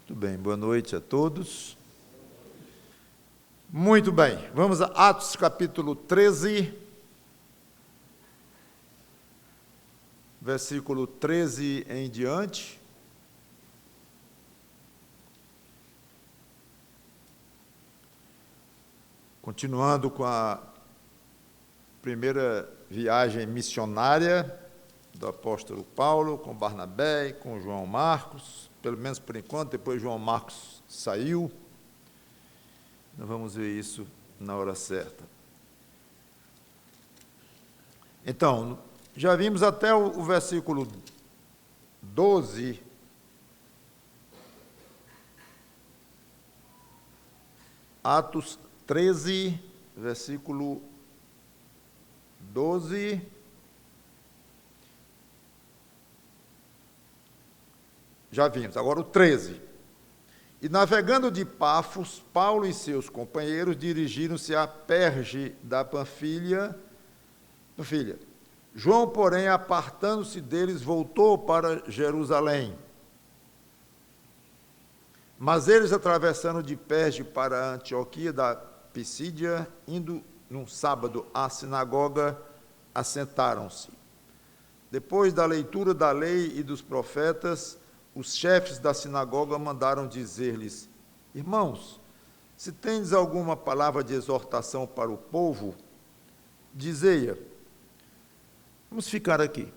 Muito bem, boa noite a todos. Muito bem, vamos a Atos capítulo 13, versículo 13 em diante. Continuando com a primeira viagem missionária do apóstolo Paulo, com Barnabé e com João Marcos, pelo menos por enquanto. Depois João Marcos saiu. Nós vamos ver isso na hora certa. Então, já vimos até o versículo 12. Atos 13, versículo 12. Já vimos, agora o 13. E navegando de Pafos, Paulo e seus companheiros dirigiram-se a Perge da Panfilha. João, porém, apartando-se deles, voltou para Jerusalém. Mas eles, atravessando de Perge para a Antioquia da Pisídia, indo num sábado à sinagoga, assentaram-se. Depois da leitura da lei e dos profetas, os chefes da sinagoga mandaram dizer-lhes: Irmãos, se tendes alguma palavra de exortação para o povo, dizei-a. Vamos ficar aqui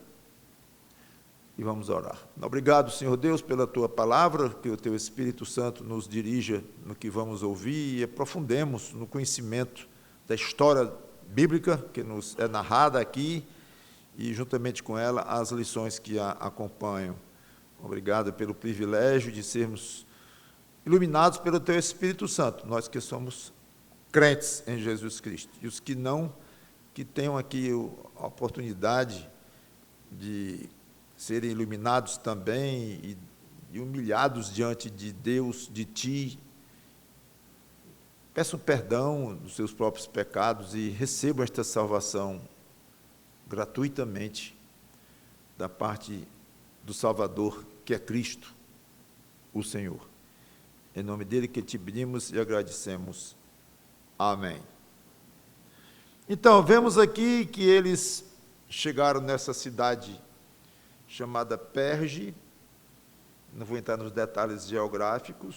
e vamos orar. Obrigado, Senhor Deus, pela Tua palavra, que o Teu Espírito Santo nos dirija no que vamos ouvir e aprofundemos no conhecimento da história bíblica que nos é narrada aqui e, juntamente com ela, as lições que a acompanham. Obrigado pelo privilégio de sermos iluminados pelo Teu Espírito Santo, nós que somos crentes em Jesus Cristo. E os que não, que tenham aqui a oportunidade de serem iluminados também e humilhados diante de Deus, de Ti. Peçam perdão dos seus próprios pecados e recebam esta salvação gratuitamente da parte do Salvador, que é Cristo, o Senhor. Em nome dele que te pedimos e agradecemos. Amém. Então, vemos aqui que eles chegaram nessa cidade chamada Perge. Não vou entrar nos detalhes geográficos,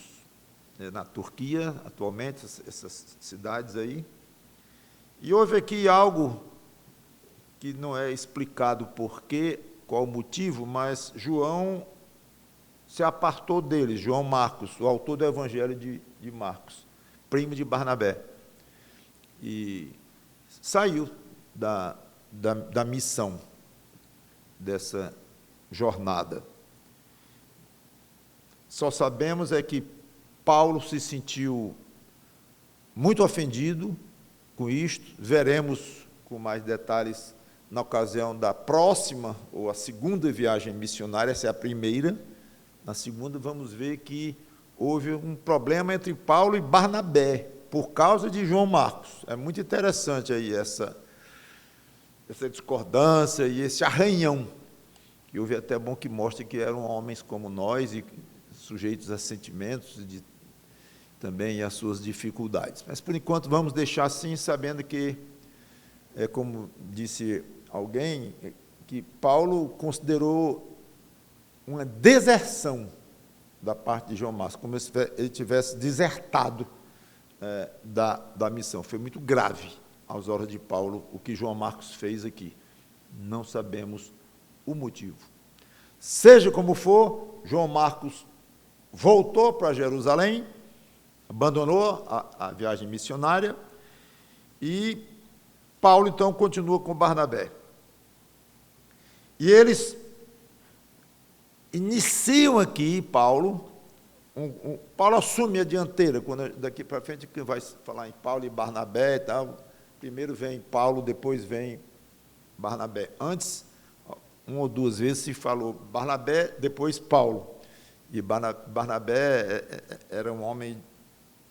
na Turquia, atualmente, essas cidades aí. E houve aqui algo que não é explicado porquê, qual o motivo, mas João se apartou deles, João Marcos, o autor do Evangelho de Marcos, primo de Barnabé, e saiu da missão dessa jornada. Só sabemos é que Paulo se sentiu muito ofendido com isto, veremos com mais detalhes na ocasião da próxima, ou a segunda viagem missionária. Essa é a primeira. Na segunda, vamos ver que houve um problema entre Paulo e Barnabé, por causa de João Marcos. É muito interessante aí essa discordância e esse arranhão. E houve até bom que mostra que eram homens como nós, e sujeitos a sentimentos, também às suas dificuldades. Mas, por enquanto, vamos deixar assim, sabendo que, como disse alguém, que Paulo considerou uma deserção da parte de João Marcos, como se ele tivesse desertado da missão. Foi muito grave aos olhos de Paulo o que João Marcos fez aqui. Não sabemos o motivo. Seja como for, João Marcos voltou para Jerusalém, abandonou a viagem missionária, e Paulo, então, continua com Barnabé. E eles iniciam aqui, Paulo assume a dianteira, quando daqui para frente que vai falar em Paulo e Barnabé e tal. Primeiro vem Paulo, depois vem Barnabé. Antes, uma ou duas vezes se falou Barnabé, depois Paulo. E Barnabé era um homem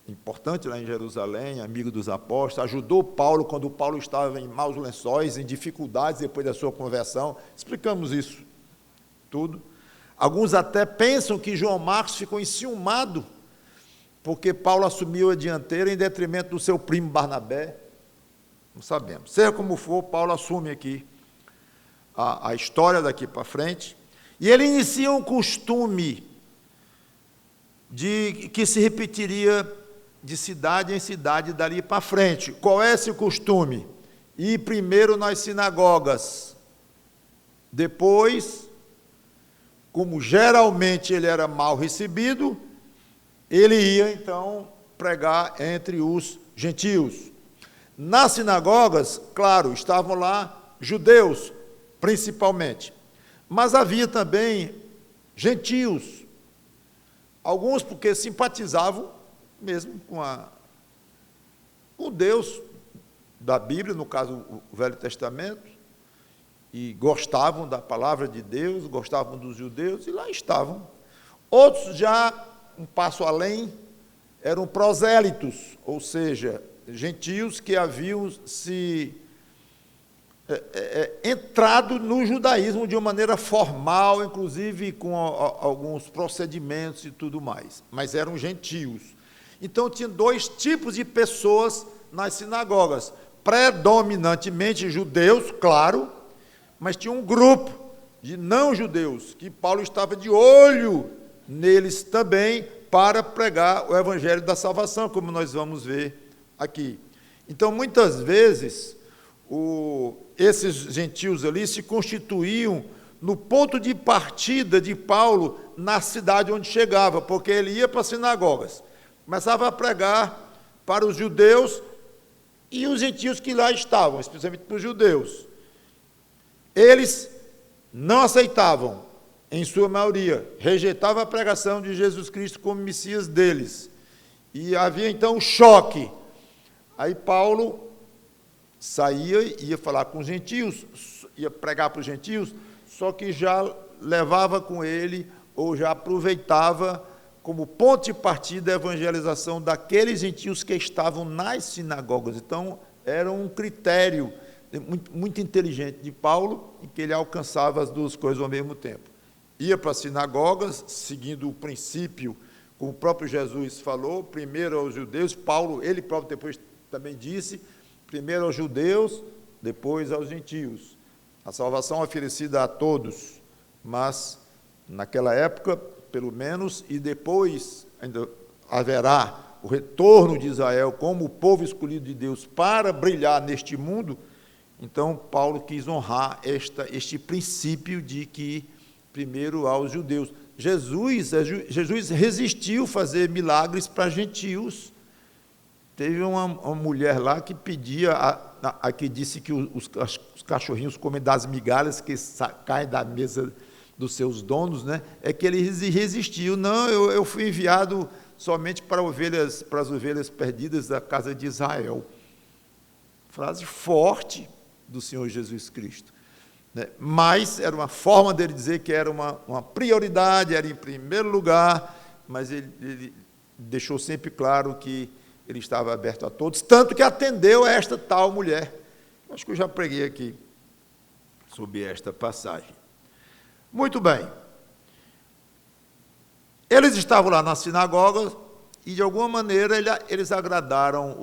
importante lá em Jerusalém, amigo dos apóstolos, ajudou Paulo quando Paulo estava em maus lençóis, em dificuldades depois da sua conversão. Explicamos isso tudo. Alguns até pensam que João Marcos ficou enciumado, porque Paulo assumiu a dianteira em detrimento do seu primo Barnabé. Não sabemos. Seja como for, Paulo assume aqui a história daqui para frente, e ele inicia um costume que se repetiria de cidade em cidade dali para frente. Qual é esse costume? Ir primeiro nas sinagogas, depois, como geralmente ele era mal recebido, ele ia então pregar entre os gentios. Nas sinagogas, claro, estavam lá judeus, principalmente, mas havia também gentios, alguns porque simpatizavam mesmo com Deus da Bíblia, no caso o Velho Testamento, e gostavam da palavra de Deus, gostavam dos judeus, e lá estavam. Outros já, um passo além, eram prosélitos, ou seja, gentios que haviam se entrado no judaísmo de uma maneira formal, inclusive com alguns procedimentos e tudo mais, mas eram gentios. Então, tinha dois tipos de pessoas nas sinagogas, predominantemente judeus, claro, mas tinha um grupo de não-judeus, que Paulo estava de olho neles também, para pregar o evangelho da salvação, como nós vamos ver aqui. Então, muitas vezes, esses gentios ali se constituíam no ponto de partida de Paulo na cidade onde chegava, porque ele ia para as sinagogas, começava a pregar para os judeus e os gentios que lá estavam, especialmente para os judeus. Eles não aceitavam, em sua maioria, rejeitavam a pregação de Jesus Cristo como Messias deles. E havia então um choque. Aí Paulo saía, ia falar com os gentios, ia pregar para os gentios, só que já levava com ele, ou já aproveitava como ponto de partida a evangelização daqueles gentios que estavam nas sinagogas. Então, era um critério muito inteligente de Paulo, em que ele alcançava as duas coisas ao mesmo tempo. Ia para as sinagogas, seguindo o princípio, como o próprio Jesus falou, primeiro aos judeus, Paulo, ele próprio depois também disse, primeiro aos judeus, depois aos gentios. A salvação é oferecida a todos, mas naquela época, pelo menos, e depois ainda haverá o retorno de Israel como o povo escolhido de Deus para brilhar neste mundo. Então, Paulo quis honrar este princípio de que primeiro aos judeus. Jesus resistiu a fazer milagres para gentios. Teve uma mulher lá que pedia, que disse que os cachorrinhos comem das migalhas que caem da mesa dos seus donos, né? É que ele resistiu. Não, eu fui enviado somente para as ovelhas perdidas da casa de Israel. Frase forte do Senhor Jesus Cristo, né? Mas era uma forma dele dizer que era uma prioridade, era em primeiro lugar, mas ele deixou sempre claro que ele estava aberto a todos, tanto que atendeu a esta tal mulher. Acho que eu já preguei aqui sobre esta passagem. Muito bem. Eles estavam lá na sinagoga e, de alguma maneira, eles agradaram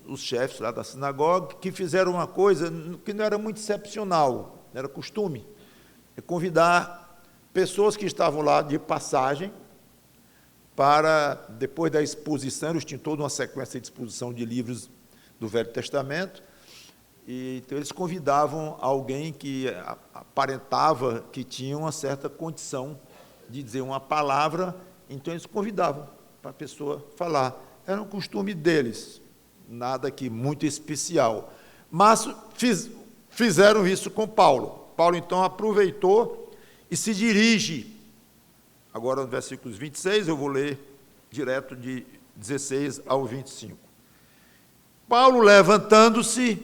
os chefes lá da sinagoga, que fizeram uma coisa que não era muito excepcional, era costume, convidar pessoas que estavam lá de passagem para, depois da exposição, eles tinham toda uma sequência de exposição de livros do Velho Testamento, e então eles convidavam alguém que aparentava que tinha uma certa condição de dizer uma palavra, então eles convidavam para a pessoa falar. Era um costume deles, nada que muito especial. Mas fizeram isso com Paulo. Paulo, então, aproveitou e se dirige, agora no versículos 26, eu vou ler direto de 16 ao 25. Paulo, levantando-se,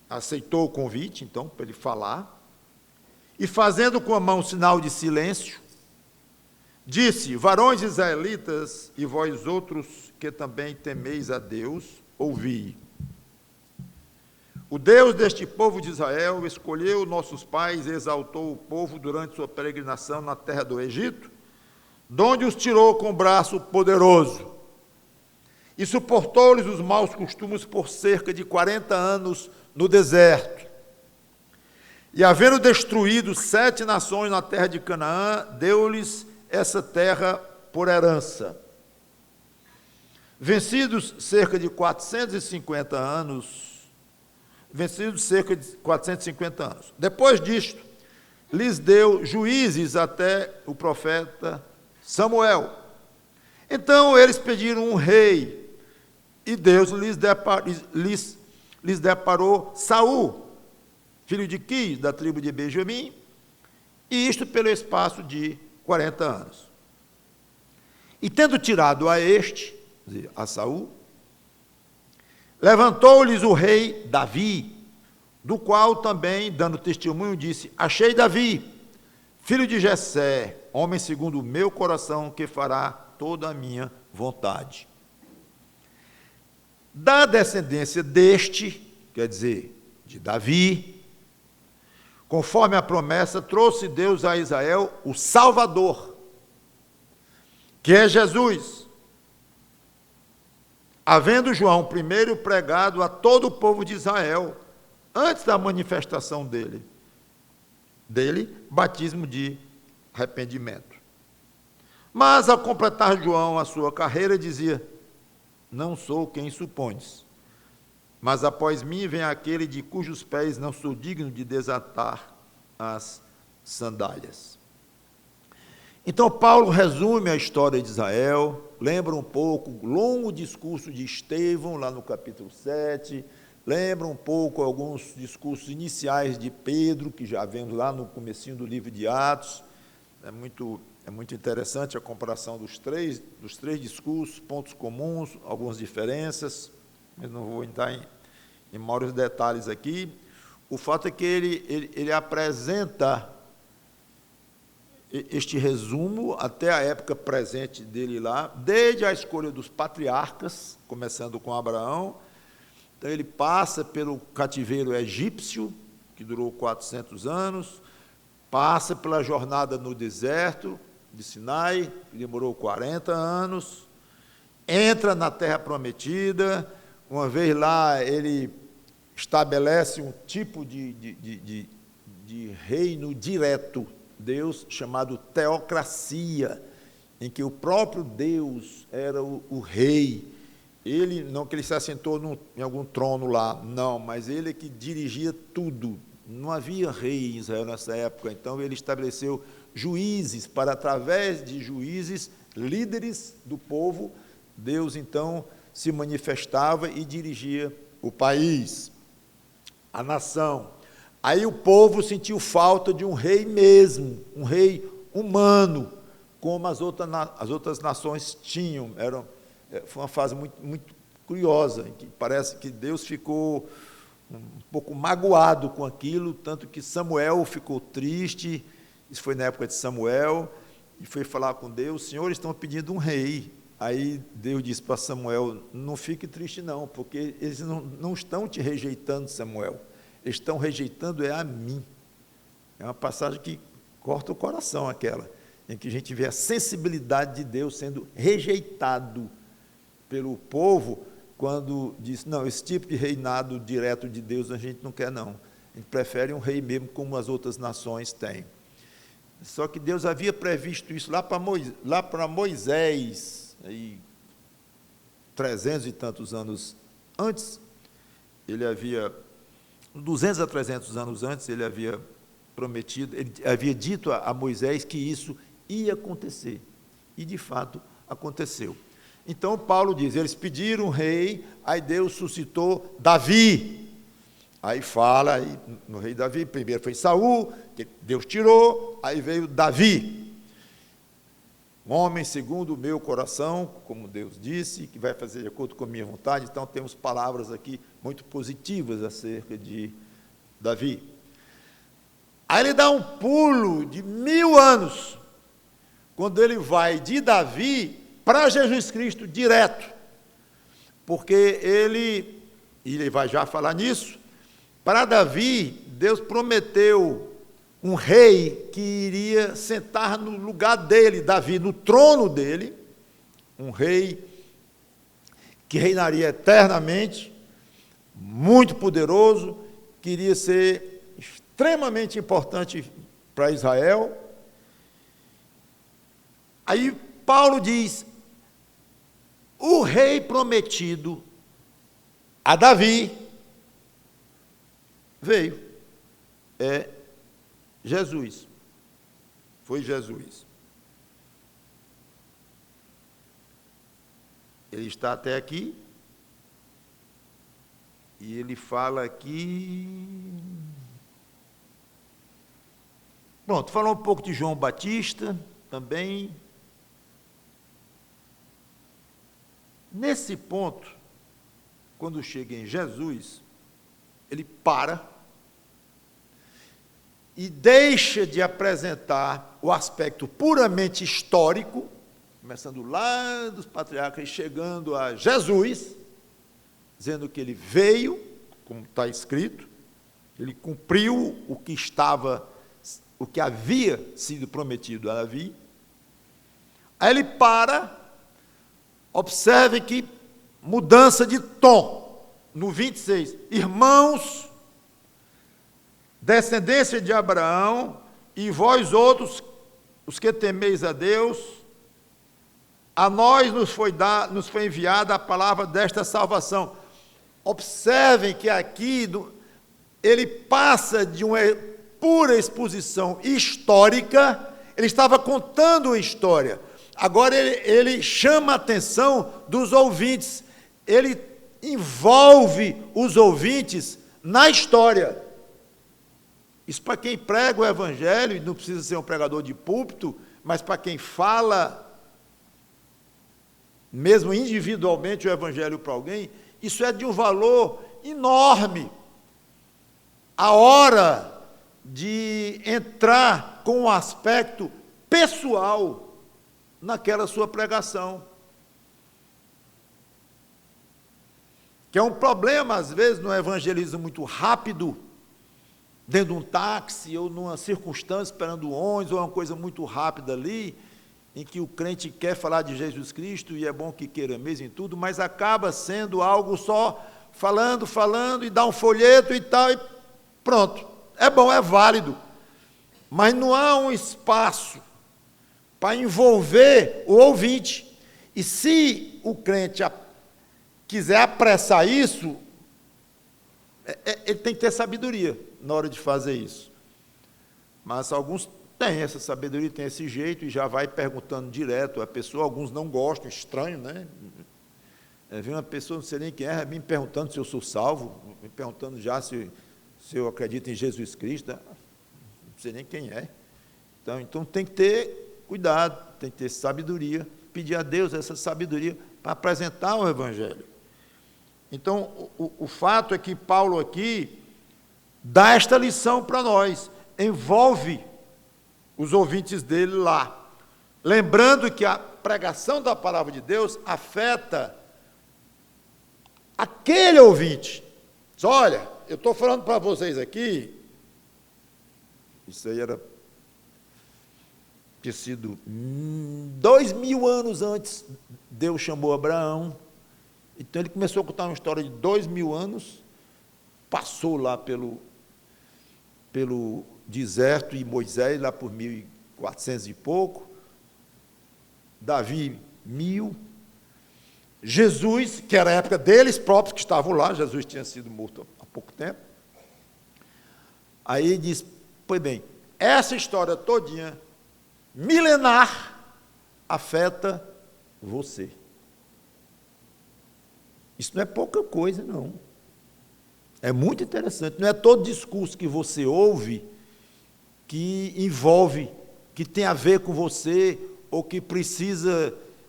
aceitou o convite, então, para ele falar, e fazendo com a mão sinal de silêncio, disse: varões israelitas, e vós outros que também temeis a Deus, ouvi. O Deus deste povo de Israel escolheu nossos pais e exaltou o povo durante sua peregrinação na terra do Egito, de onde os tirou com braço poderoso, e suportou-lhes os maus costumes por cerca de 40 anos no deserto. E havendo destruído 7 nações na terra de Canaã, deu-lhes essa terra por herança. Vencidos cerca de 450 anos, Depois disto, lhes deu juízes até o profeta Samuel. Então eles pediram um rei, e Deus lhes deparou Saul, filho de Quis, da tribo de Benjamim, e isto pelo espaço de 40 anos. E tendo tirado a Saul, levantou-lhes o rei Davi, do qual também, dando testemunho, disse: achei Davi, filho de Jessé, homem segundo o meu coração, que fará toda a minha vontade. Da descendência deste, quer dizer, de Davi, conforme a promessa, trouxe Deus a Israel o Salvador, que é Jesus, havendo João primeiro pregado a todo o povo de Israel, antes da manifestação dele, batismo de arrependimento. Mas, ao completar João a sua carreira, dizia: não sou quem supones, mas após mim vem aquele de cujos pés não sou digno de desatar as sandálias. Então, Paulo resume a história de Israel, lembra um pouco o longo discurso de Estevão, lá no capítulo 7, lembra um pouco alguns discursos iniciais de Pedro, que já vemos lá no comecinho do livro de Atos. É muito interessante a comparação dos três discursos, pontos comuns, algumas diferenças, mas não vou entrar em maiores detalhes aqui. O fato é que ele apresenta este resumo até a época presente dele lá, desde a escolha dos patriarcas, começando com Abraão. Então ele passa pelo cativeiro egípcio, que durou 400 anos, passa pela jornada no deserto de Sinai, que demorou 40 anos, entra na terra prometida. Uma vez lá, ele estabelece um tipo de reino direto, Deus, chamado teocracia, em que o próprio Deus era o rei. Ele, não que ele se assentou em algum trono lá, não, mas ele é que dirigia tudo. Não havia rei em Israel nessa época, então ele estabeleceu juízes, para, através de juízes, líderes do povo, Deus então se manifestava e dirigia o país, a nação. Aí o povo sentiu falta de um rei mesmo, um rei humano, como as outras nações tinham. Foi uma fase muito curiosa, em que parece que Deus ficou um pouco magoado com aquilo, tanto que Samuel ficou triste. Isso foi na época de Samuel, e foi falar com Deus: Senhor, eles estão pedindo um rei. Aí Deus disse para Samuel: não fique triste não, porque eles não estão te rejeitando, Samuel, eles estão rejeitando a mim. É uma passagem que corta o coração, aquela, em que a gente vê a sensibilidade de Deus sendo rejeitado pelo povo, quando diz: não, esse tipo de reinado direto de Deus a gente não quer não, a gente prefere um rei mesmo como as outras nações têm. Só que Deus havia previsto isso lá para Moisés, aí 300 e tantos anos antes, 200 a 300 anos antes, ele havia prometido, ele havia dito a Moisés que isso ia acontecer, e de fato aconteceu. Então Paulo diz: eles pediram um rei, aí Deus suscitou Davi. Aí fala, aí, no rei Davi, primeiro foi Saul, que Deus tirou, aí veio Davi, um homem segundo o meu coração, como Deus disse, que vai fazer de acordo com a minha vontade. Então temos palavras aqui muito positivas acerca de Davi. Aí ele dá um pulo de 1000 anos, quando ele vai de Davi para Jesus Cristo direto, porque ele vai já falar nisso, Para Davi, Deus prometeu um rei que iria sentar no lugar dele, Davi, no trono dele, um rei que reinaria eternamente, muito poderoso, que iria ser extremamente importante para Israel. Aí Paulo diz, o rei prometido a Davi veio, é Jesus, foi Jesus. Ele está até aqui, e ele fala aqui... Pronto, falou um pouco de João Batista também. Nesse ponto, quando chega em Jesus, ele para e deixa de apresentar o aspecto puramente histórico, começando lá dos patriarcas e chegando a Jesus, dizendo que ele veio, como está escrito, ele cumpriu o que havia sido prometido a Davi. Aí ele para, observe que mudança de tom, no 26, irmãos, descendência de Abraão, e vós outros, os que temeis a Deus, a nós nos foi enviada a palavra desta salvação. Observem que aqui ele passa de uma pura exposição histórica, ele estava contando a história. Agora ele chama a atenção dos ouvintes, ele envolve os ouvintes na história. Isso para quem prega o evangelho, não precisa ser um pregador de púlpito, mas para quem fala, mesmo individualmente, o evangelho para alguém, isso é de um valor enorme. A hora de entrar com um aspecto pessoal naquela sua pregação. Que é um problema, às vezes, no evangelismo muito rápido, dentro de um táxi, ou numa circunstância, esperando o ônibus, ou uma coisa muito rápida ali, em que o crente quer falar de Jesus Cristo, e é bom que queira mesmo em tudo, mas acaba sendo algo só falando, e dá um folheto e tal, e pronto. É bom, é válido, mas não há um espaço para envolver o ouvinte. E se o crente quiser apressar isso, ele tem que ter sabedoria na hora de fazer isso. Mas alguns têm essa sabedoria, têm esse jeito, e já vai perguntando direto à pessoa. Alguns não gostam, estranho, né? Vem uma pessoa, não sei nem quem é, me perguntando se eu sou salvo, me perguntando já se eu acredito em Jesus Cristo, não sei nem quem é. Então tem que ter cuidado, tem que ter sabedoria, pedir a Deus essa sabedoria para apresentar o Evangelho. Então, o fato é que Paulo aqui dá esta lição para nós, envolve os ouvintes dele lá, lembrando que a pregação da palavra de Deus afeta aquele ouvinte. Diz, olha, eu estou falando para vocês aqui, isso aí tinha sido 2000 anos antes, Deus chamou Abraão, então ele começou a contar uma história de 2000 anos, passou lá pelo deserto, e Moisés lá por 1400 e pouco, Davi 1000, Jesus, que era a época deles próprios que estavam lá, Jesus tinha sido morto há pouco tempo. Aí diz, pois bem, essa história todinha, milenar, afeta você. Isso não é pouca coisa, não. É muito interessante. Não é todo discurso que você ouve que envolve, que tem a ver com você, ou que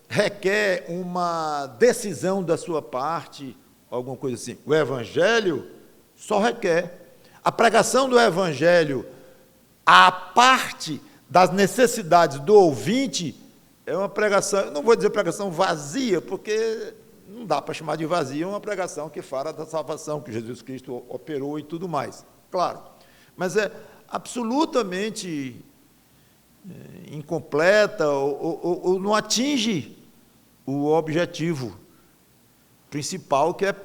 requer uma decisão da sua parte, alguma coisa assim. O Evangelho só requer. A pregação do Evangelho, à parte das necessidades do ouvinte, é uma pregação, eu não vou dizer pregação vazia, porque não dá para chamar de vazia uma pregação que fala da salvação, que Jesus Cristo operou e tudo mais, claro. Mas é absolutamente incompleta ou não atinge o objetivo principal, que é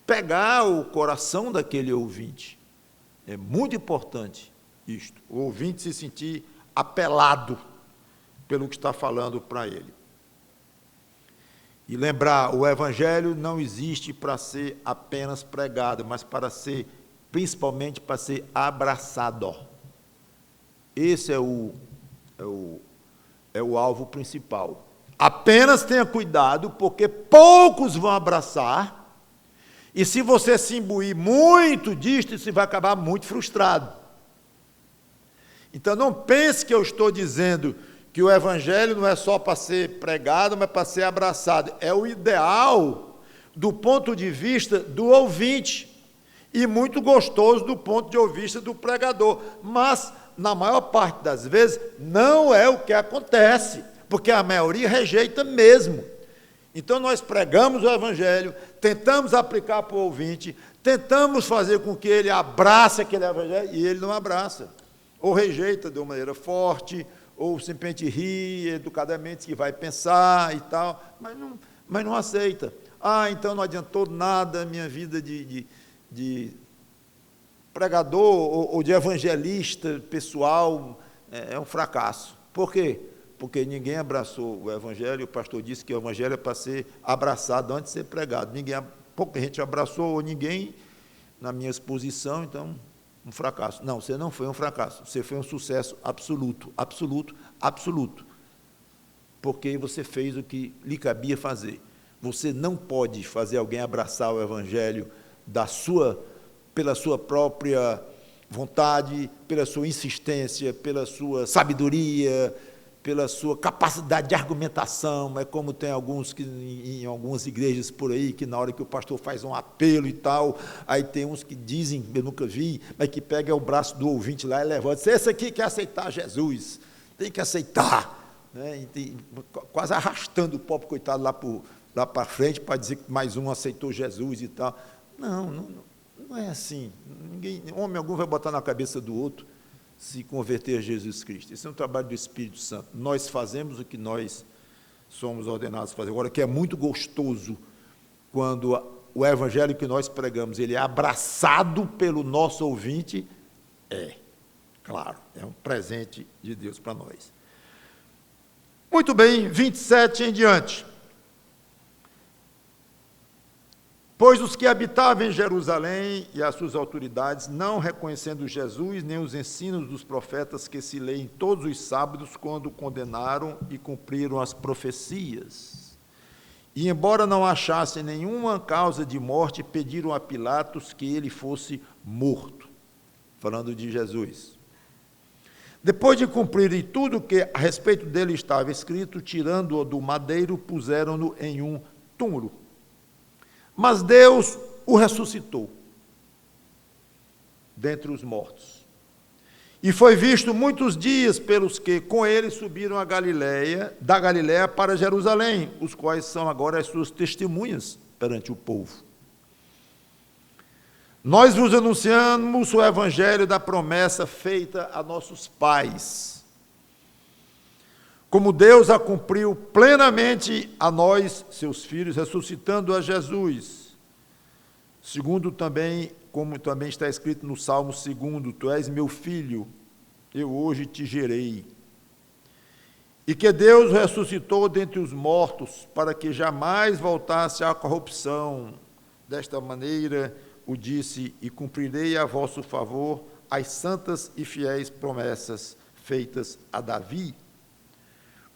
pegar o coração daquele ouvinte. É muito importante isto, o ouvinte se sentir apelado pelo que está falando para ele. E lembrar, o Evangelho não existe para ser apenas pregado, mas para ser, principalmente para ser abraçado. Esse é o alvo principal. Apenas tenha cuidado, porque poucos vão abraçar, e se você se imbuir muito disto, você vai acabar muito frustrado. Então não pense que eu estou dizendo que o Evangelho não é só para ser pregado, mas para ser abraçado. É o ideal do ponto de vista do ouvinte, e muito gostoso do ponto de vista do pregador, mas, na maior parte das vezes, não é o que acontece, porque a maioria rejeita mesmo. Então nós pregamos o Evangelho, tentamos aplicar para o ouvinte, tentamos fazer com que ele abrace aquele Evangelho, e ele não abraça, ou rejeita de uma maneira forte, ou simplesmente ri educadamente, que vai pensar e tal, mas não aceita. Então não adiantou nada a minha vida de pregador ou de evangelista pessoal, é um fracasso. Por quê? Porque ninguém abraçou o Evangelho. O pastor disse que o Evangelho é para ser abraçado antes de ser pregado. Pouca gente abraçou, ou ninguém, na minha exposição, então, um fracasso. Não, você não foi um fracasso, você foi um sucesso absoluto, absoluto, absoluto, porque você fez o que lhe cabia fazer. Você não pode fazer alguém abraçar o Evangelho pela sua própria vontade, pela sua insistência, pela sua sabedoria, pela sua capacidade de argumentação. É como tem alguns que, em algumas igrejas por aí, que na hora que o pastor faz um apelo e tal, aí tem uns que dizem, eu nunca vi, mas que pega o braço do ouvinte lá e levanta, diz, esse aqui quer aceitar Jesus, tem que aceitar, né? Quase arrastando o pobre coitado lá para frente, para dizer que mais um aceitou Jesus e tal. Não é assim. Homem algum vai botar na cabeça do outro se converter a Jesus Cristo. Esse é um trabalho do Espírito Santo. Nós fazemos o que nós somos ordenados a fazer. Agora, que é muito gostoso quando o Evangelho que nós pregamos, ele é abraçado pelo nosso ouvinte, claro, é um presente de Deus para nós. Muito bem, 27 em diante. Pois os que habitavam em Jerusalém e as suas autoridades, não reconhecendo Jesus, nem os ensinos dos profetas que se leem todos os sábados, quando condenaram e cumpriram as profecias. E, embora não achassem nenhuma causa de morte, pediram a Pilatos que ele fosse morto. Falando de Jesus. Depois de cumprirem tudo que a respeito dele estava escrito, tirando-o do madeiro, puseram-no em um túmulo. Mas Deus o ressuscitou dentre os mortos. E foi visto muitos dias pelos que com ele subiram da Galiléia para Jerusalém, os quais são agora as suas testemunhas perante o povo. Nós vos anunciamos o evangelho da promessa feita a nossos pais, como Deus a cumpriu plenamente a nós, seus filhos, ressuscitando a Jesus, como também está escrito no Salmo 2, tu és meu filho, eu hoje te gerei. E que Deus ressuscitou dentre os mortos, para que jamais voltasse à corrupção. Desta maneira o disse, e cumprirei a vosso favor as santas e fiéis promessas feitas a Davi.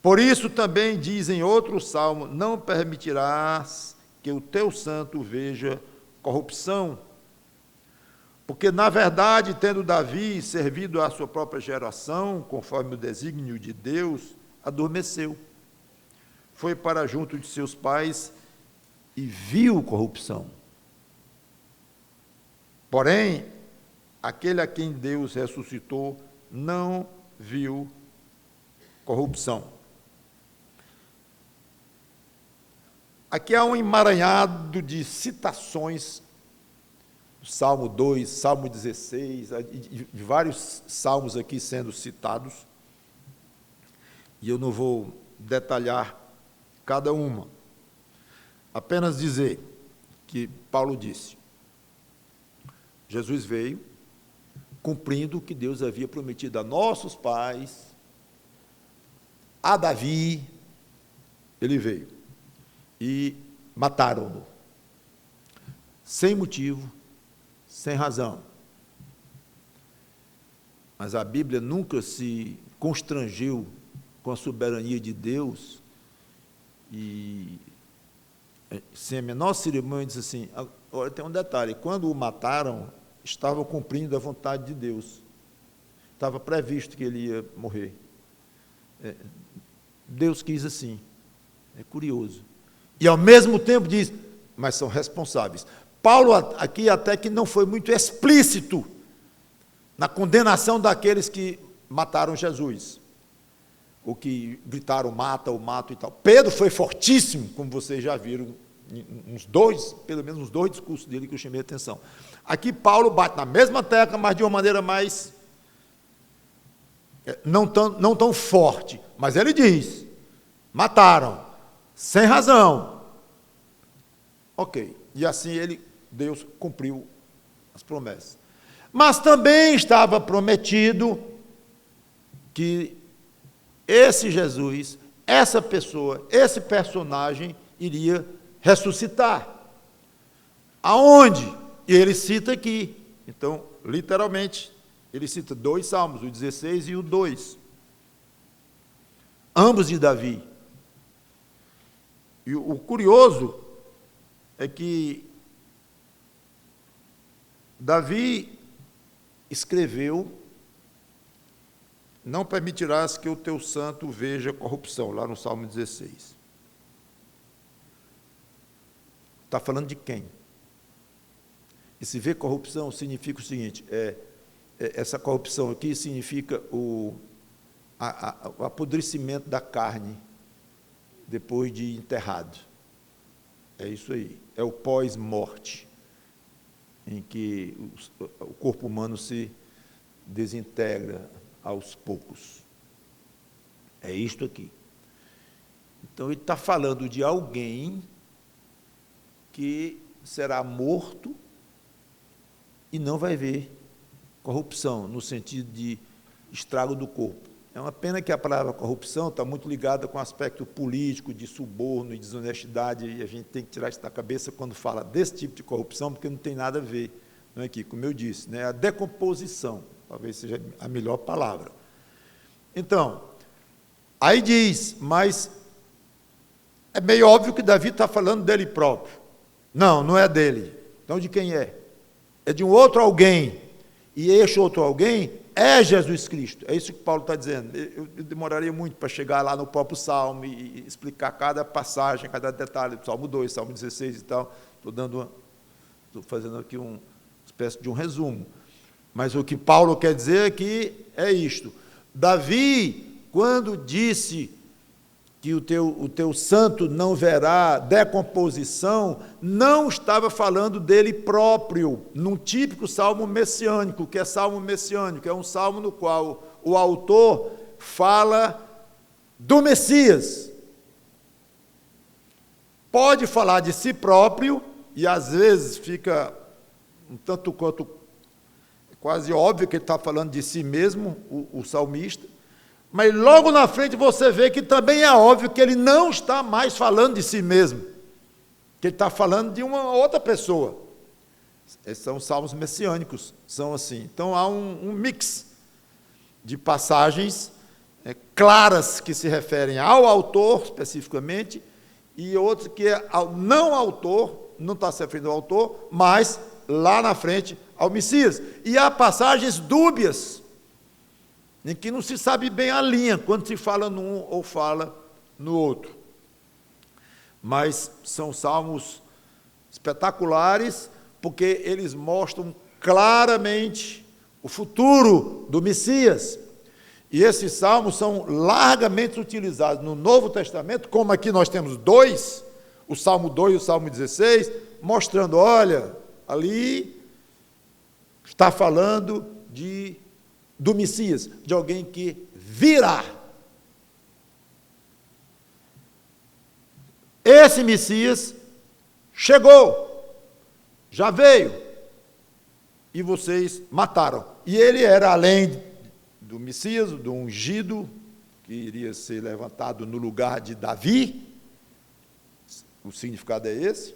Por isso também diz em outro salmo, não permitirás que o teu santo veja corrupção. Porque, na verdade, tendo Davi servido à sua própria geração, conforme o desígnio de Deus, adormeceu. Foi para junto de seus pais e viu corrupção. Porém, aquele a quem Deus ressuscitou não viu corrupção. Aqui há um emaranhado de citações, Salmo 2, Salmo 16, de vários salmos aqui sendo citados, e eu não vou detalhar cada uma, apenas dizer que Paulo disse: Jesus veio cumprindo o que Deus havia prometido a nossos pais, a Davi. Ele veio e mataram-no, sem motivo, sem razão. Mas a Bíblia nunca se constrangiu com a soberania de Deus e, sem a menor cerimônia, disse assim: agora tem um detalhe, quando o mataram, estava cumprindo a vontade de Deus, estava previsto que ele ia morrer. Deus quis assim. É curioso. E ao mesmo tempo diz, mas são responsáveis. Paulo aqui até que não foi muito explícito na condenação daqueles que mataram Jesus, ou que gritaram mata, ou mato e tal. Pedro foi fortíssimo, como vocês já viram, pelo menos uns dois discursos dele que eu chamei a atenção. Aqui Paulo bate na mesma tecla, mas de uma maneira mais, não tão forte, mas ele diz, mataram, sem razão. Ok, e assim Deus cumpriu as promessas. Mas também estava prometido que esse Jesus, essa pessoa, esse personagem iria ressuscitar. Aonde? E ele cita aqui. Então, literalmente, ele cita 2 salmos, o 16 e o 2. Ambos de Davi. E o curioso é que Davi escreveu: não permitirás que o teu santo veja corrupção, lá no Salmo 16. Está falando de quem? E se vê corrupção, significa o seguinte, essa corrupção aqui significa o apodrecimento da carne, depois de enterrado. É isso aí, é o pós-morte, em que o corpo humano se desintegra aos poucos. É isto aqui. Então, ele está falando de alguém que será morto e não vai ver corrupção, no sentido de estrago do corpo. É uma pena que a palavra corrupção está muito ligada com o aspecto político, de suborno e desonestidade, e a gente tem que tirar isso da cabeça quando fala desse tipo de corrupção, porque não tem nada a ver, não é aqui, como eu disse, né? A decomposição, talvez seja a melhor palavra. Então, aí diz, mas é meio óbvio que Davi está falando dele próprio. Não, não é dele. Então, de quem é? É de um outro alguém. E este outro alguém é Jesus Cristo. É isso que Paulo está dizendo. Eu demoraria muito para chegar lá no próprio Salmo e explicar cada passagem, cada detalhe, Salmo 2, Salmo 16 e tal. Estou fazendo aqui uma espécie de um resumo. Mas o que Paulo quer dizer aqui é isto. Davi, quando disse que o teu santo não verá decomposição, não estava falando dele próprio, num típico salmo messiânico, que é salmo messiânico, é um salmo no qual o autor fala do Messias. Pode falar de si próprio, e às vezes fica um tanto quanto quase óbvio que ele está falando de si mesmo, o salmista, mas logo na frente você vê que também é óbvio que ele não está mais falando de si mesmo, que ele está falando de uma outra pessoa. Esses são os salmos messiânicos, são assim. Então há um mix de passagens claras que se referem ao autor especificamente, e outros que é ao não autor, não está se referindo ao autor, mas lá na frente ao Messias. E há passagens dúbias, em que não se sabe bem a linha, quando se fala num ou fala no outro. Mas são salmos espetaculares, porque eles mostram claramente o futuro do Messias. E esses salmos são largamente utilizados no Novo Testamento, como aqui nós temos 2, o Salmo 2 e o Salmo 16, mostrando, olha, ali está falando do Messias, de alguém que virá. Esse Messias chegou, já veio, e vocês mataram. E ele era, além do Messias, do ungido, que iria ser levantado no lugar de Davi, o significado é esse.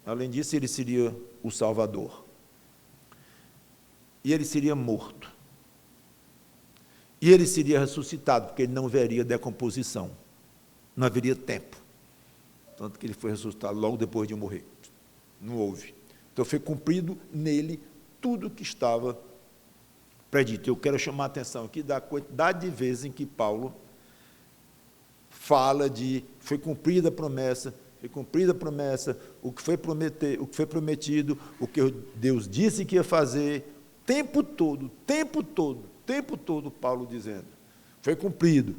Além disso, ele seria o Salvador. E ele seria morto. E ele seria ressuscitado, porque ele não veria decomposição. Não haveria tempo. Tanto que ele foi ressuscitado logo depois de morrer. Não houve. Então foi cumprido nele tudo o que estava predito. Eu quero chamar a atenção aqui da quantidade de vezes em que Paulo fala de foi cumprida a promessa, o que foi prometido, o que Deus disse que ia fazer, tempo todo, Paulo dizendo, foi cumprido.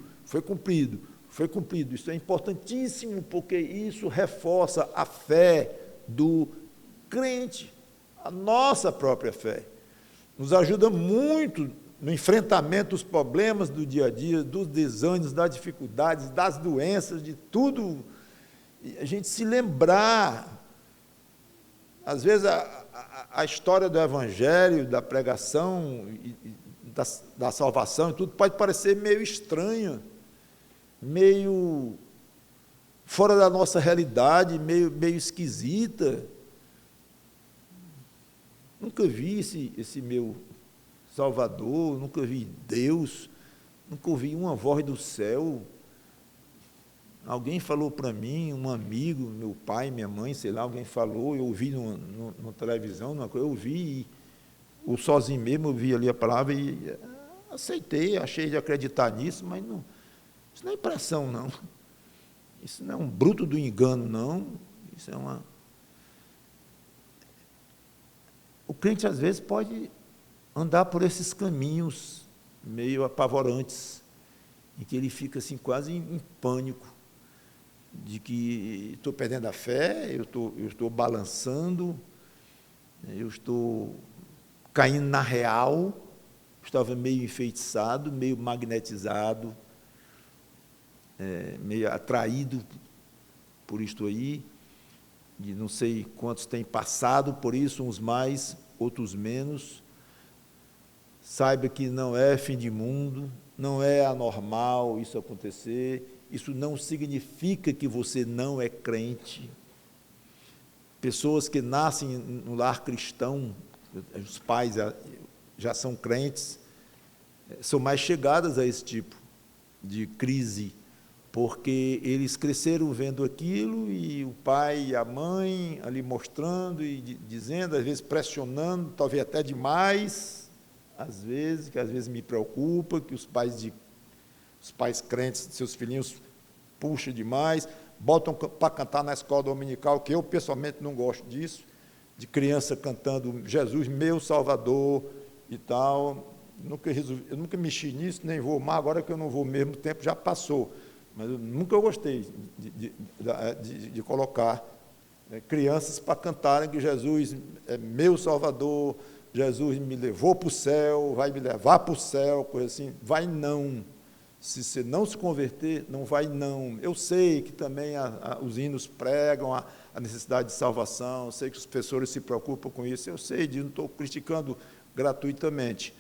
Isso é importantíssimo, porque isso reforça a fé do crente, a nossa própria fé. Nos ajuda muito no enfrentamento dos problemas do dia a dia, dos desânimos, das dificuldades, das doenças, de tudo. E a gente se lembrar, às vezes, a história do Evangelho, da pregação, da salvação e tudo, pode parecer meio estranha, meio fora da nossa realidade, meio esquisita. Nunca vi esse meu Salvador, nunca vi Deus, nunca ouvi uma voz do céu. Alguém falou para mim, um amigo, meu pai, minha mãe, sei lá, alguém falou, eu ouvi na televisão, eu ouvi, ou sozinho mesmo, eu vi ali a palavra e aceitei, achei de acreditar nisso, mas não, isso não é impressão, não. Isso não é um bruto do engano, não. Isso é uma... O crente, às vezes, pode andar por esses caminhos meio apavorantes, em que ele fica assim, quase em pânico, de que estou perdendo a fé, eu estou balançando, eu estou caindo na real, estava meio enfeitiçado, meio magnetizado, meio atraído por isto aí, e não sei quantos têm passado por isso, uns mais, outros menos. Saiba que não é fim de mundo, não é anormal isso acontecer, isso não significa que você não é crente. Pessoas que nascem no lar cristão, os pais já são crentes, são mais chegadas a esse tipo de crise, porque eles cresceram vendo aquilo e o pai e a mãe ali mostrando e dizendo, às vezes pressionando, talvez até demais, às vezes me preocupa que os pais crentes, seus filhinhos puxam demais, botam para cantar na escola dominical, que eu pessoalmente não gosto disso, de criança cantando Jesus, meu Salvador e tal. Eu nunca mexi nisso, nem vou mais, agora que eu não vou mesmo, o tempo já passou. Mas eu nunca gostei de colocar crianças para cantarem que Jesus é meu Salvador, Jesus me levou para o céu, vai me levar para o céu, coisa assim. Vai não. Se você não se converter, não vai não. Eu sei que também os hinos pregam a necessidade de salvação, eu sei que os professores se preocupam com isso, eu sei disso, não estou criticando gratuitamente.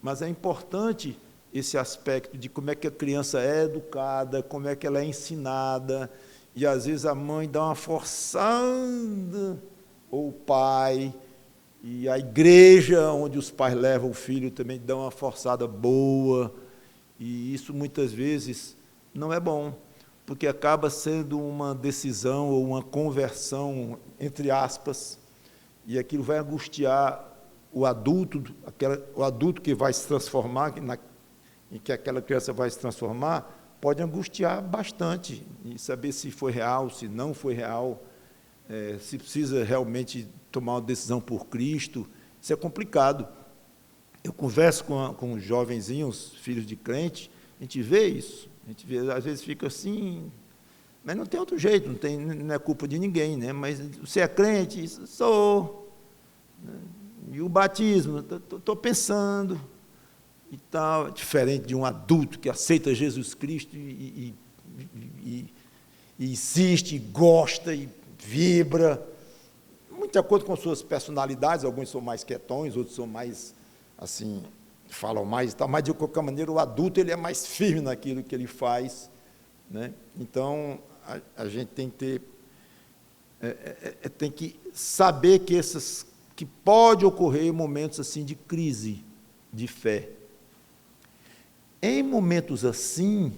Mas é importante esse aspecto de como é que a criança é educada, como é que ela é ensinada, e às vezes a mãe dá uma forçada, ou o pai, e a igreja onde os pais levam o filho também dá uma forçada boa, e isso muitas vezes não é bom, porque acaba sendo uma decisão ou uma conversão, entre aspas, e aquilo vai angustiar o adulto que vai se transformar, em que aquela criança vai se transformar, pode angustiar bastante, e saber se foi real, se não foi real, se precisa realmente tomar uma decisão por Cristo. Isso é complicado. Eu converso com os jovenzinhos, filhos de crente, a gente vê isso, às vezes fica assim, Mas não tem outro jeito, não é culpa de ninguém, né? Mas você é crente? Sou. E o batismo? Estou pensando. E tal, diferente de um adulto que aceita Jesus Cristo e insiste, e gosta, e vibra, muito de acordo com suas personalidades. Alguns são mais quietões, outros são mais, assim, falam mais e tal, mas de qualquer maneira o adulto ele é mais firme naquilo que ele faz, né? Então a gente tem que ter, tem que saber que pode ocorrer momentos assim de crise de fé. Em momentos assim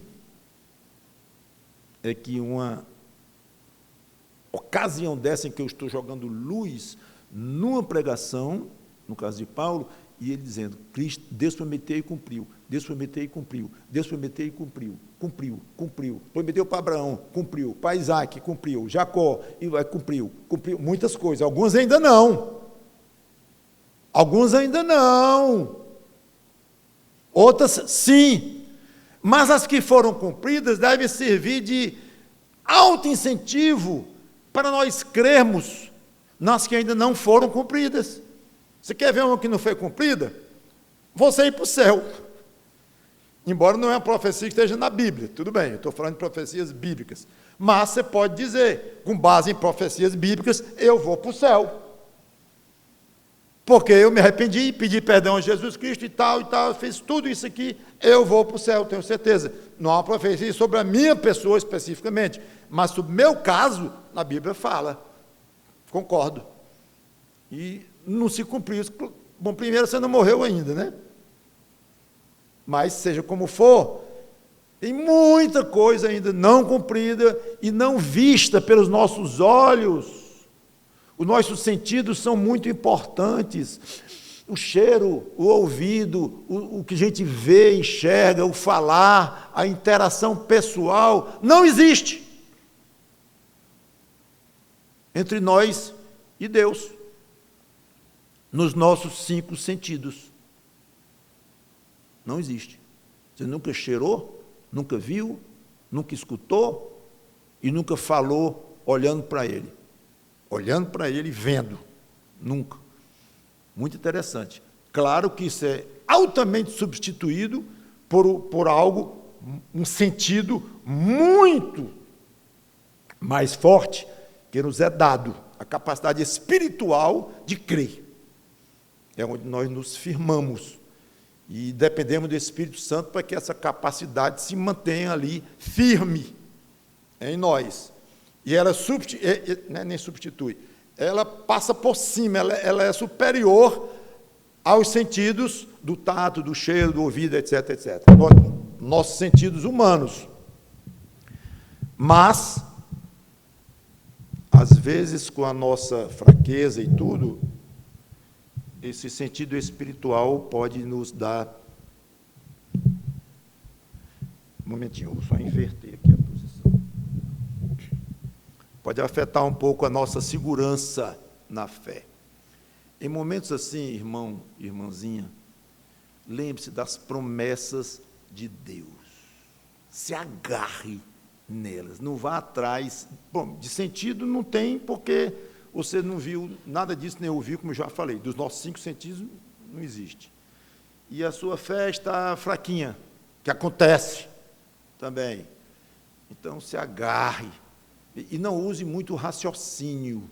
é que uma ocasião dessa em que eu estou jogando luz numa pregação, no caso de Paulo, e ele dizendo, Cristo, Deus prometeu e cumpriu, Deus prometeu e cumpriu, Deus prometeu e cumpriu, prometeu para Abraão, cumpriu, para Isaac, cumpriu, Jacó, cumpriu, muitas coisas, algumas ainda não, outras sim, mas as que foram cumpridas devem servir de auto-incentivo para nós crermos nas que ainda não foram cumpridas. Você quer ver uma que não foi cumprida? Você ir para o céu. Embora não é uma profecia que esteja na Bíblia, tudo bem, eu estou falando de profecias bíblicas. Mas você pode dizer, com base em profecias bíblicas, eu vou para o céu. Porque eu me arrependi, pedi perdão a Jesus Cristo e tal, fiz tudo isso aqui, eu vou para o céu, tenho certeza. Não há uma profecia sobre a minha pessoa especificamente, mas sobre o meu caso, na Bíblia fala. Concordo. E não se cumpriu isso. Bom, primeiro você não morreu ainda, né? Mas, seja como for, tem muita coisa ainda não cumprida e não vista pelos nossos olhos. Os nossos sentidos são muito importantes. O cheiro, o ouvido, o que a gente vê, enxerga, o falar, a interação pessoal, não existe entre nós e Deus, nos nossos 5 sentidos. Não existe. Você nunca cheirou, nunca viu, nunca escutou e nunca falou olhando para Ele. Olhando para Ele, vendo. Nunca. Muito interessante. Claro que isso é altamente substituído por algo, um sentido muito mais forte que nos é dado, a capacidade espiritual de crer. É onde nós nos firmamos e dependemos do Espírito Santo para que essa capacidade se mantenha ali firme em nós. E ela nem substitui, ela passa por cima, ela é superior aos sentidos do tato, do cheiro, do ouvido, etc, etc. Nossos sentidos humanos. Mas, às vezes, com a nossa fraqueza e tudo, esse sentido espiritual pode nos dar... Um momentinho, vou só inverter aqui a posição. Pode afetar um pouco a nossa segurança na fé. Em momentos assim, irmão, irmãzinha, lembre-se das promessas de Deus. Se agarre nelas, não vá atrás. Bom, de sentido não tem, porque você não viu nada disso, nem ouviu, como eu já falei. Dos nossos 5 sentidos, não existe. E a sua fé está fraquinha, que acontece também. Então, se agarre. E não use muito raciocínio.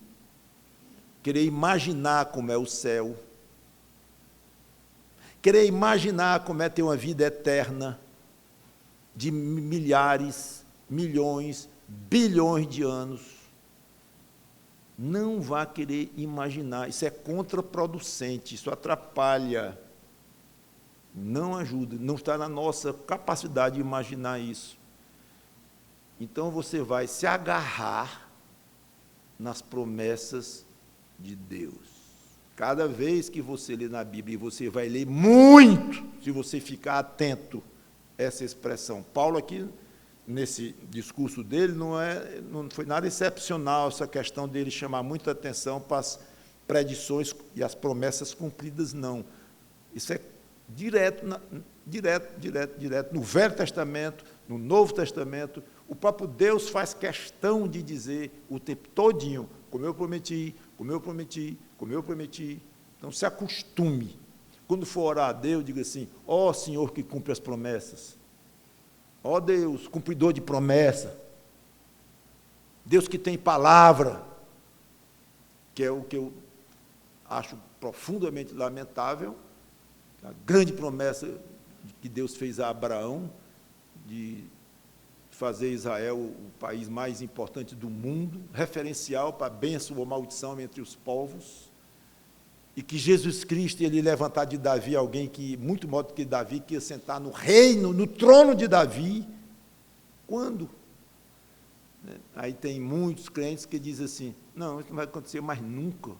Querer imaginar como é o céu. Querer imaginar como é ter uma vida eterna de milhares, milhões, bilhões de anos. Não vá querer imaginar. Isso é contraproducente, isso atrapalha. Não ajuda, não está na nossa capacidade de imaginar isso. Então, você vai se agarrar nas promessas de Deus. Cada vez que você lê na Bíblia, e você vai ler muito, se você ficar atento a essa expressão. Paulo aqui, nesse discurso dele, não foi nada excepcional essa questão dele chamar muita atenção para as predições e as promessas cumpridas, não. Isso é direto no Velho Testamento, no Novo Testamento. O próprio Deus faz questão de dizer o tempo todinho, como eu prometi, como eu prometi, como eu prometi. Então, se acostume. Quando for orar a Deus, diga assim, ó Senhor que cumpre as promessas. Ó Deus, cumpridor de promessa. Deus que tem palavra, que é o que eu acho profundamente lamentável, a grande promessa que Deus fez a Abraão, de fazer Israel o país mais importante do mundo, referencial para a bênção ou maldição entre os povos, e que Jesus Cristo ele levantar de Davi alguém que, muito maior do que Davi, que ia sentar no reino, no trono de Davi. Quando? Aí tem muitos crentes que dizem assim, não, isso não vai acontecer mais nunca.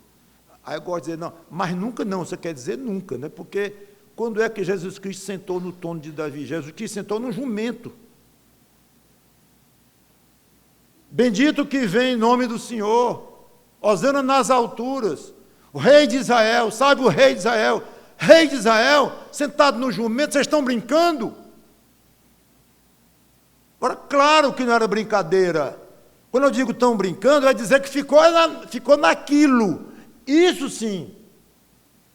Aí eu gosto de dizer, não, mas nunca não, você quer dizer nunca, né? Porque quando é que Jesus Cristo sentou no trono de Davi? Jesus Cristo sentou no jumento. Bendito que vem em nome do Senhor, hosana nas alturas, o rei de Israel, sabe o rei de Israel, sentado no jumento, vocês estão brincando? Agora, claro que não era brincadeira. Quando eu digo estão brincando, é dizer que ficou naquilo. Isso sim,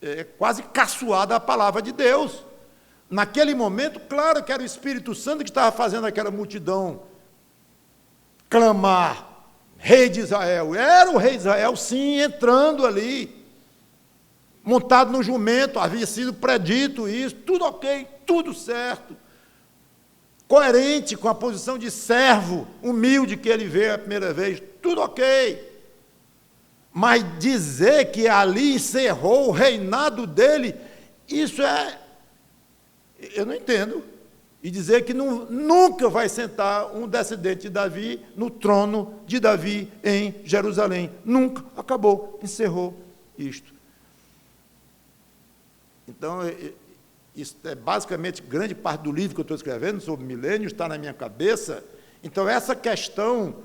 é quase caçoada a palavra de Deus. Naquele momento, claro que era o Espírito Santo que estava fazendo aquela multidão clamar, rei de Israel. Era o rei de Israel, sim, entrando ali, montado no jumento, havia sido predito isso, tudo ok, tudo certo. Coerente com a posição de servo humilde que ele veio a primeira vez, tudo ok. Mas dizer que ali encerrou o reinado dele, isso eu não entendo. E dizer que nunca vai sentar um descendente de Davi no trono de Davi em Jerusalém. Nunca. Acabou. Encerrou isto. Então, isso é basicamente grande parte do livro que eu estou escrevendo sobre milênios, está na minha cabeça. Então, essa questão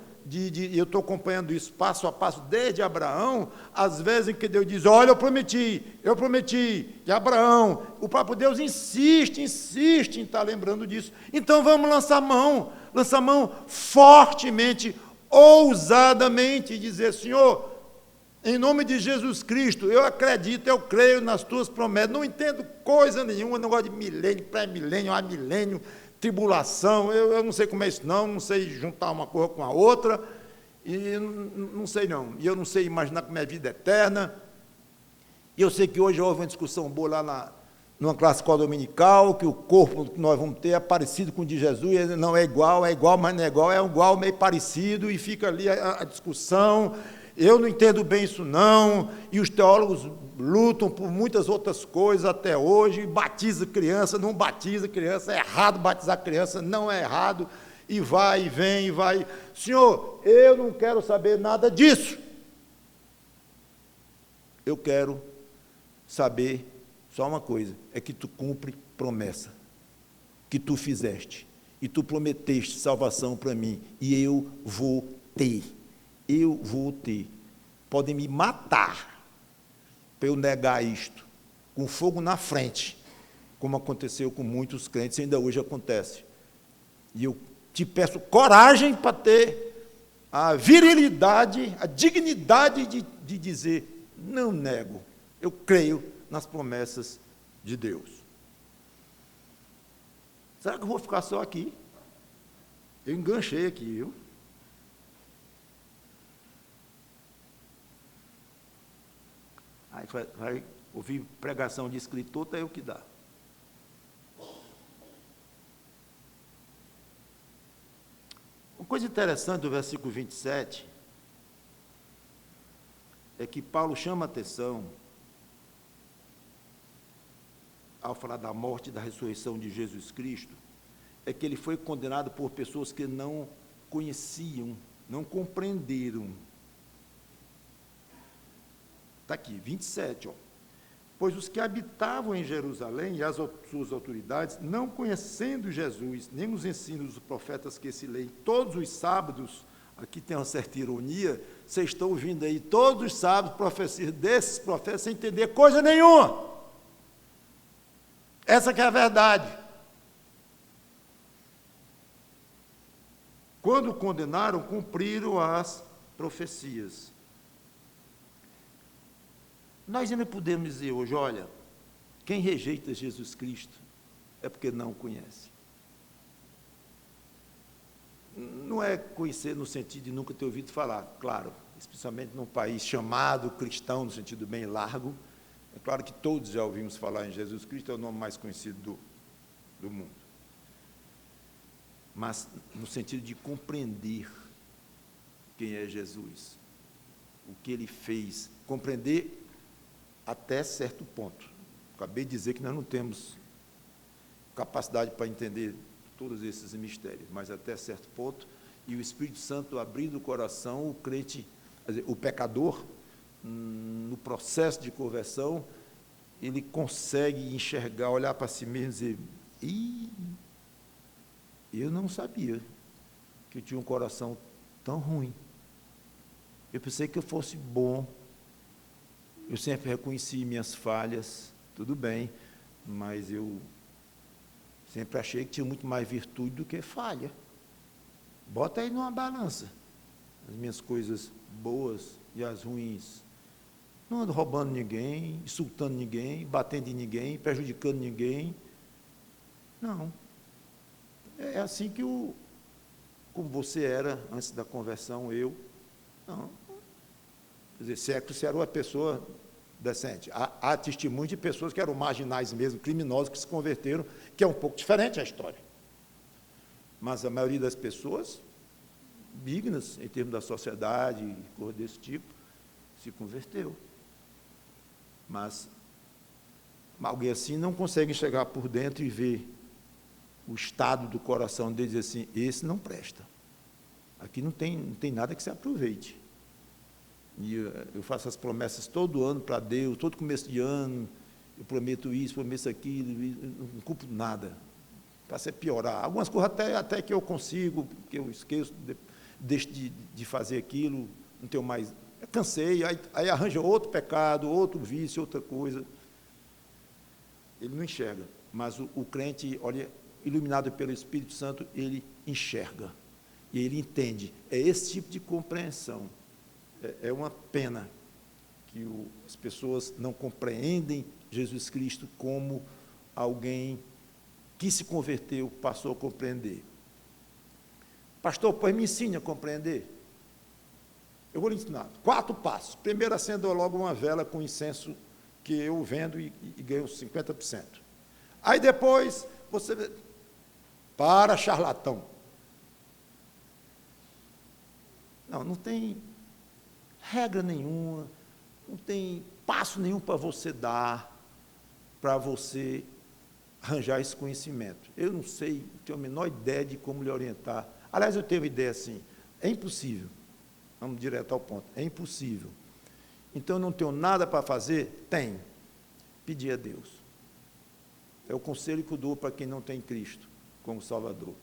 eu estou acompanhando isso passo a passo desde Abraão, às vezes em que Deus diz, olha, eu prometi, e Abraão, o próprio Deus insiste em estar lembrando disso. Então vamos lançar mão fortemente, ousadamente, e dizer, Senhor, em nome de Jesus Cristo, eu acredito, eu creio nas tuas promessas, não entendo coisa nenhuma, não gosto de milênio, pré-milênio, amilênio, tribulação, eu não sei como é isso não sei juntar uma coisa com a outra, e não sei não, e eu não sei imaginar como é a vida eterna, e eu sei que hoje houve uma discussão boa lá numa classe dominical, que o corpo que nós vamos ter é parecido com o de Jesus, não é igual, mas não é igual meio parecido, e fica ali a discussão. Eu não entendo bem isso não, e os teólogos lutam por muitas outras coisas até hoje, batiza criança, não batiza criança, é errado batizar criança, não é errado, e vai, e vem, e vai. Senhor, eu não quero saber nada disso. Eu quero saber só uma coisa, é que tu cumpre promessa, que tu fizeste, e tu prometeste salvação para mim, e eu vou ter. Podem me matar para eu negar isto, com fogo na frente, como aconteceu com muitos crentes, e ainda hoje acontece. E eu te peço coragem para ter a virilidade, a dignidade de dizer, não nego, eu creio nas promessas de Deus. Será que eu vou ficar só aqui? Eu enganchei aqui, viu? Aí vai ouvir pregação de escritor, até o que dá. Uma coisa interessante do versículo 27 é que Paulo chama a atenção, ao falar da morte e da ressurreição de Jesus Cristo, é que ele foi condenado por pessoas que não conheciam, não compreenderam. Está aqui, 27, ó. Pois os que habitavam em Jerusalém e as suas autoridades, não conhecendo Jesus, nem os ensinos dos profetas que se leem todos os sábados, aqui tem uma certa ironia, vocês estão ouvindo aí todos os sábados profecias desses profetas sem entender coisa nenhuma. Essa que é a verdade. quando o condenaram, cumpriram as profecias. Nós ainda podemos dizer hoje, olha, quem rejeita Jesus Cristo é porque não o conhece. Não é conhecer no sentido de nunca ter ouvido falar, claro, especialmente num país chamado cristão, no sentido bem largo. É claro que todos já ouvimos falar em Jesus Cristo, é o nome mais conhecido do mundo. Mas no sentido de compreender quem é Jesus, o que ele fez, compreender até certo ponto. Acabei de dizer que nós não temos capacidade para entender todos esses mistérios, mas até certo ponto, e o Espírito Santo abrindo o coração, o crente, o pecador, no processo de conversão, ele consegue enxergar, olhar para si mesmo e dizer, eu não sabia que eu tinha um coração tão ruim. Eu pensei que eu fosse bom, eu sempre reconheci minhas falhas, tudo bem, mas eu sempre achei que tinha muito mais virtude do que falha. Bota aí numa balança as minhas coisas boas e as ruins. Não ando roubando ninguém, insultando ninguém, batendo em ninguém, prejudicando ninguém. Não. É assim que como você era antes da conversão, eu. Não. Quer dizer, você era uma pessoa decente. Há testemunhos de pessoas que eram marginais mesmo, criminosos, que se converteram, que é um pouco diferente a história. Mas a maioria das pessoas, dignas em termos da sociedade, coisa desse tipo, se converteu. Mas alguém assim não consegue chegar por dentro e ver o estado do coração dele e dizer assim, esse não presta. Aqui não tem nada que se aproveite. E eu faço as promessas todo ano para Deus, todo começo de ano, eu prometo isso, prometo aquilo, não cumpro nada, para se piorar. Algumas coisas até que eu consigo, porque eu esqueço, deixo de fazer aquilo, não tenho mais, cansei, aí arranja outro pecado, outro vício, outra coisa. Ele não enxerga, mas o crente, olha, iluminado pelo Espírito Santo, ele enxerga, e ele entende. É esse tipo de compreensão. É uma pena que as pessoas não compreendem Jesus Cristo como alguém que se converteu, passou a compreender. Pastor, pois me ensine a compreender. Eu vou lhe ensinar 4 passos. Primeiro, acenda logo uma vela com incenso que eu vendo e ganho 50%. Aí depois, você... Para, charlatão. Não tem regra nenhuma, não tem passo nenhum para você dar, para você arranjar esse conhecimento. Eu não sei, não tenho a menor ideia de como lhe orientar. Aliás, eu tenho uma ideia assim, é impossível. Vamos direto ao ponto, é impossível. Então, eu não tenho nada para fazer? Tenho. Pedir a Deus. É o conselho que eu dou para quem não tem Cristo como Salvador.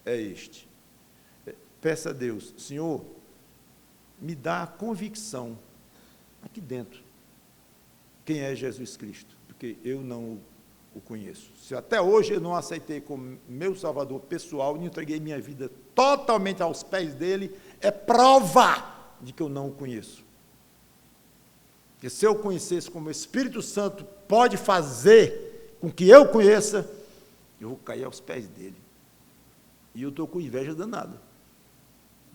É este. Peça a Deus, Senhor, me dá a convicção, aqui dentro, quem é Jesus Cristo, porque eu não o conheço. Se até hoje eu não aceitei como meu Salvador pessoal, e entreguei minha vida totalmente aos pés dele, é prova de que eu não o conheço. Porque se eu conhecesse como o Espírito Santo pode fazer com que eu conheça, eu vou cair aos pés dele. E eu estou com inveja danada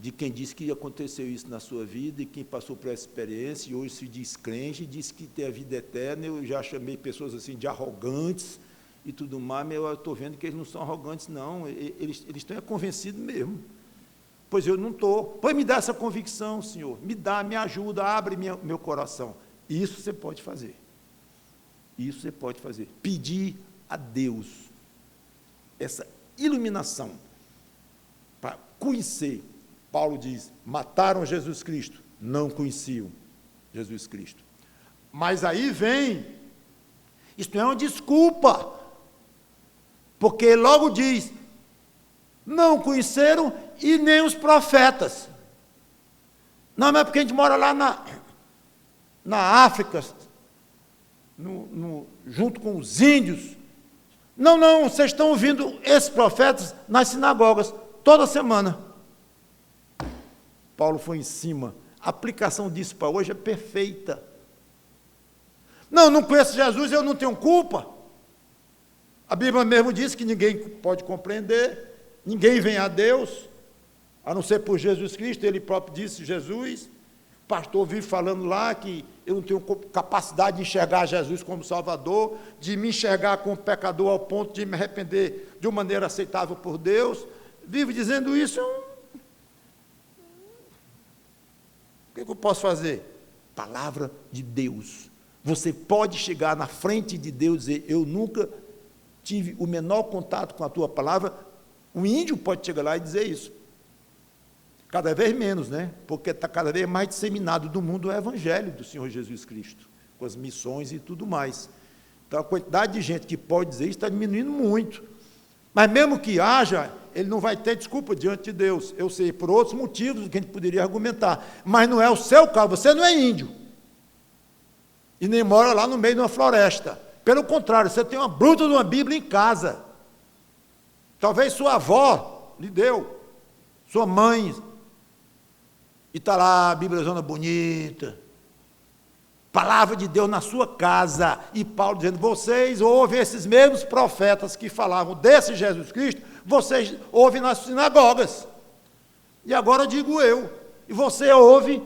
de quem disse que aconteceu isso na sua vida, e quem passou por essa experiência, e hoje se diz crente, e diz que tem a vida eterna. Eu já chamei pessoas assim de arrogantes e tudo mais, mas eu estou vendo que eles não são arrogantes, não, eles estão convencidos mesmo. Pois eu não estou. Pois me dá essa convicção, Senhor, me ajuda, abre meu coração. Isso você pode fazer. Isso você pode fazer. Pedir a Deus essa iluminação para conhecer. Paulo diz, mataram Jesus Cristo, não conheciam Jesus Cristo. Mas aí vem, isso não é uma desculpa, porque logo diz, não conheceram e nem os profetas. Não, mas é porque a gente mora lá na África, junto com os índios. Não, vocês estão ouvindo esses profetas nas sinagogas, toda semana. Paulo foi em cima. A aplicação disso para hoje é perfeita. Não conheço Jesus, eu não tenho culpa. A Bíblia mesmo diz que ninguém pode compreender, ninguém vem a Deus, a não ser por Jesus Cristo. Ele próprio disse, Jesus, o pastor vive falando lá que eu não tenho capacidade de enxergar Jesus como Salvador, de me enxergar como pecador ao ponto de me arrepender de uma maneira aceitável por Deus. Vive dizendo isso. O que eu posso fazer? Palavra de Deus. Você pode chegar na frente de Deus e dizer, eu nunca tive o menor contato com a tua palavra. O índio pode chegar lá e dizer isso. Cada vez menos, né? Porque está cada vez mais disseminado do mundo o evangelho do Senhor Jesus Cristo, com as missões e tudo mais. Então, a quantidade de gente que pode dizer isso está diminuindo muito. Mas mesmo que haja, ele não vai ter desculpa diante de Deus. Eu sei, por outros motivos que a gente poderia argumentar. Mas não é o seu caso, você não é índio. E nem mora lá no meio de uma floresta. Pelo contrário, você tem uma bruta de uma Bíblia em casa. Talvez sua avó lhe deu, sua mãe. E está lá a Bíblia zona bonita, palavra de Deus na sua casa, e Paulo dizendo, vocês ouvem esses mesmos profetas que falavam desse Jesus Cristo, vocês ouvem nas sinagogas, e agora digo eu, e você ouve,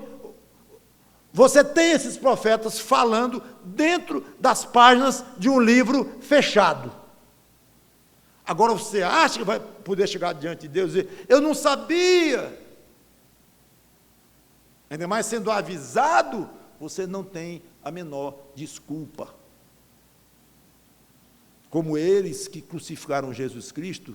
você tem esses profetas falando dentro das páginas de um livro fechado. Agora você acha que vai poder chegar diante de Deus e dizer, eu não sabia. Ainda mais sendo avisado, você não tem a menor desculpa. Como eles que crucificaram Jesus Cristo,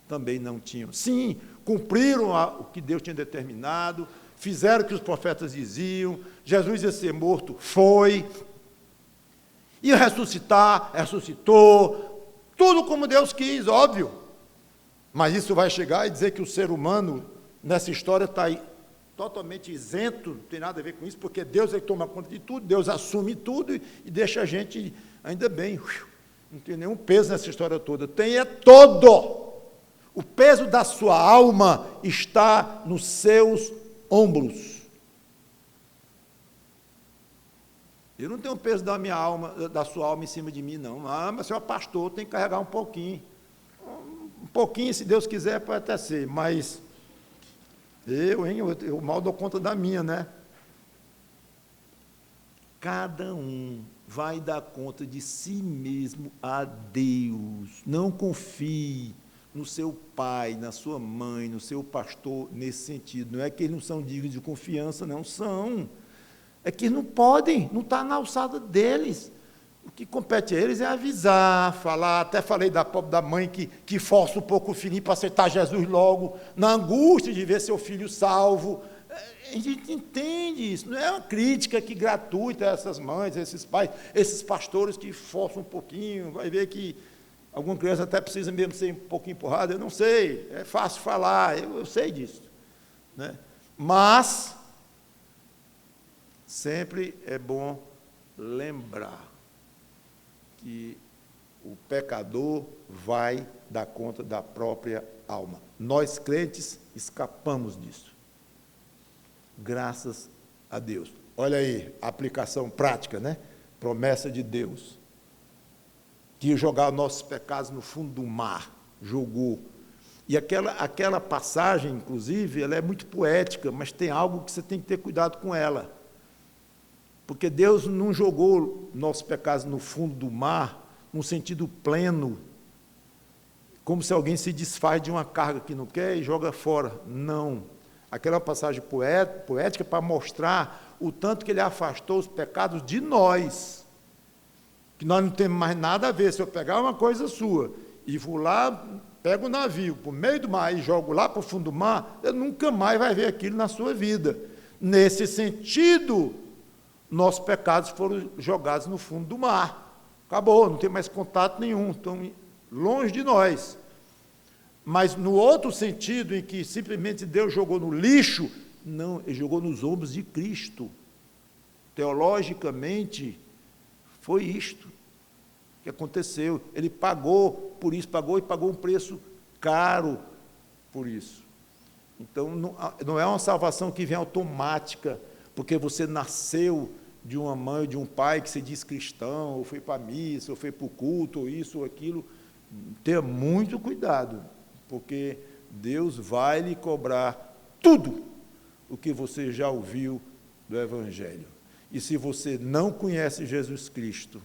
também não tinham. Sim, cumpriram o que Deus tinha determinado, fizeram o que os profetas diziam, Jesus ia ser morto, foi, ia ressuscitar, ressuscitou, tudo como Deus quis, óbvio. Mas isso vai chegar e dizer que o ser humano, nessa história, está aí totalmente isento, não tem nada a ver com isso, porque Deus é que toma conta de tudo, Deus assume tudo e deixa a gente, ainda bem, não tem nenhum peso nessa história toda, tem é todo. O peso da sua alma está nos seus ombros. Eu não tenho o peso da minha alma, da sua alma em cima de mim, não. Mas se eu pastor, tem que carregar um pouquinho. Um pouquinho, se Deus quiser, pode até ser, mas eu mal dou conta da minha, né? Cada um vai dar conta de si mesmo a Deus. Não confie no seu pai, na sua mãe, no seu pastor, nesse sentido. Não é que eles não são dignos de confiança, não são. É que não podem, não está na alçada deles. O que compete a eles é avisar, falar. Até falei da pobre da mãe que força um pouco o filhinho para aceitar Jesus logo, na angústia de ver seu filho salvo. A gente entende isso, não é uma crítica que gratuita a essas mães, a esses pais, esses pastores que forçam um pouquinho, vai ver que alguma criança até precisa mesmo ser um pouquinho empurrada, eu não sei, é fácil falar, eu sei disso, né? Mas sempre é bom lembrar que o pecador vai dar conta da própria alma. Nós crentes escapamos disso. Graças a Deus. Olha aí, a aplicação prática, né? Promessa de Deus. Que ia jogar nossos pecados no fundo do mar. Jogou. E aquela passagem, inclusive, ela é muito poética, mas tem algo que você tem que ter cuidado com ela. Porque Deus não jogou nossos pecados no fundo do mar, num sentido pleno, como se alguém se desfaz de uma carga que não quer e joga fora. Não. Aquela passagem poética para mostrar o tanto que ele afastou os pecados de nós, que nós não temos mais nada a ver. Se eu pegar uma coisa sua e vou lá, pego o navio para o meio do mar e jogo lá para o fundo do mar, eu nunca mais vai ver aquilo na sua vida. Nesse sentido, nossos pecados foram jogados no fundo do mar. Acabou, não tem mais contato nenhum, estão longe de nós. Mas no outro sentido, em que simplesmente Deus jogou no lixo, não, ele jogou nos ombros de Cristo. Teologicamente, foi isto que aconteceu. Ele pagou por isso, pagou um preço caro por isso. Então, não é uma salvação que vem automática, porque você nasceu de uma mãe ou de um pai que se diz cristão, ou foi para a missa, ou foi para o culto, ou isso ou aquilo. Tenha muito cuidado, porque Deus vai lhe cobrar tudo o que você já ouviu do Evangelho. E se você não conhece Jesus Cristo,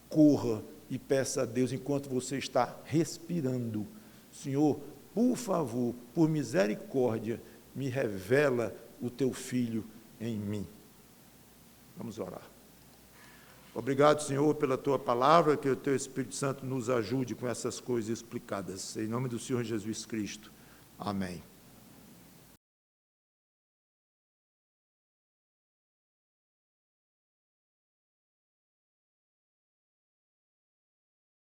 corra e peça a Deus enquanto você está respirando: Senhor, por favor, por misericórdia, me revela o teu Filho em mim. Vamos orar. Obrigado, Senhor, pela tua palavra, que o teu Espírito Santo nos ajude com essas coisas explicadas. Em nome do Senhor Jesus Cristo. Amém.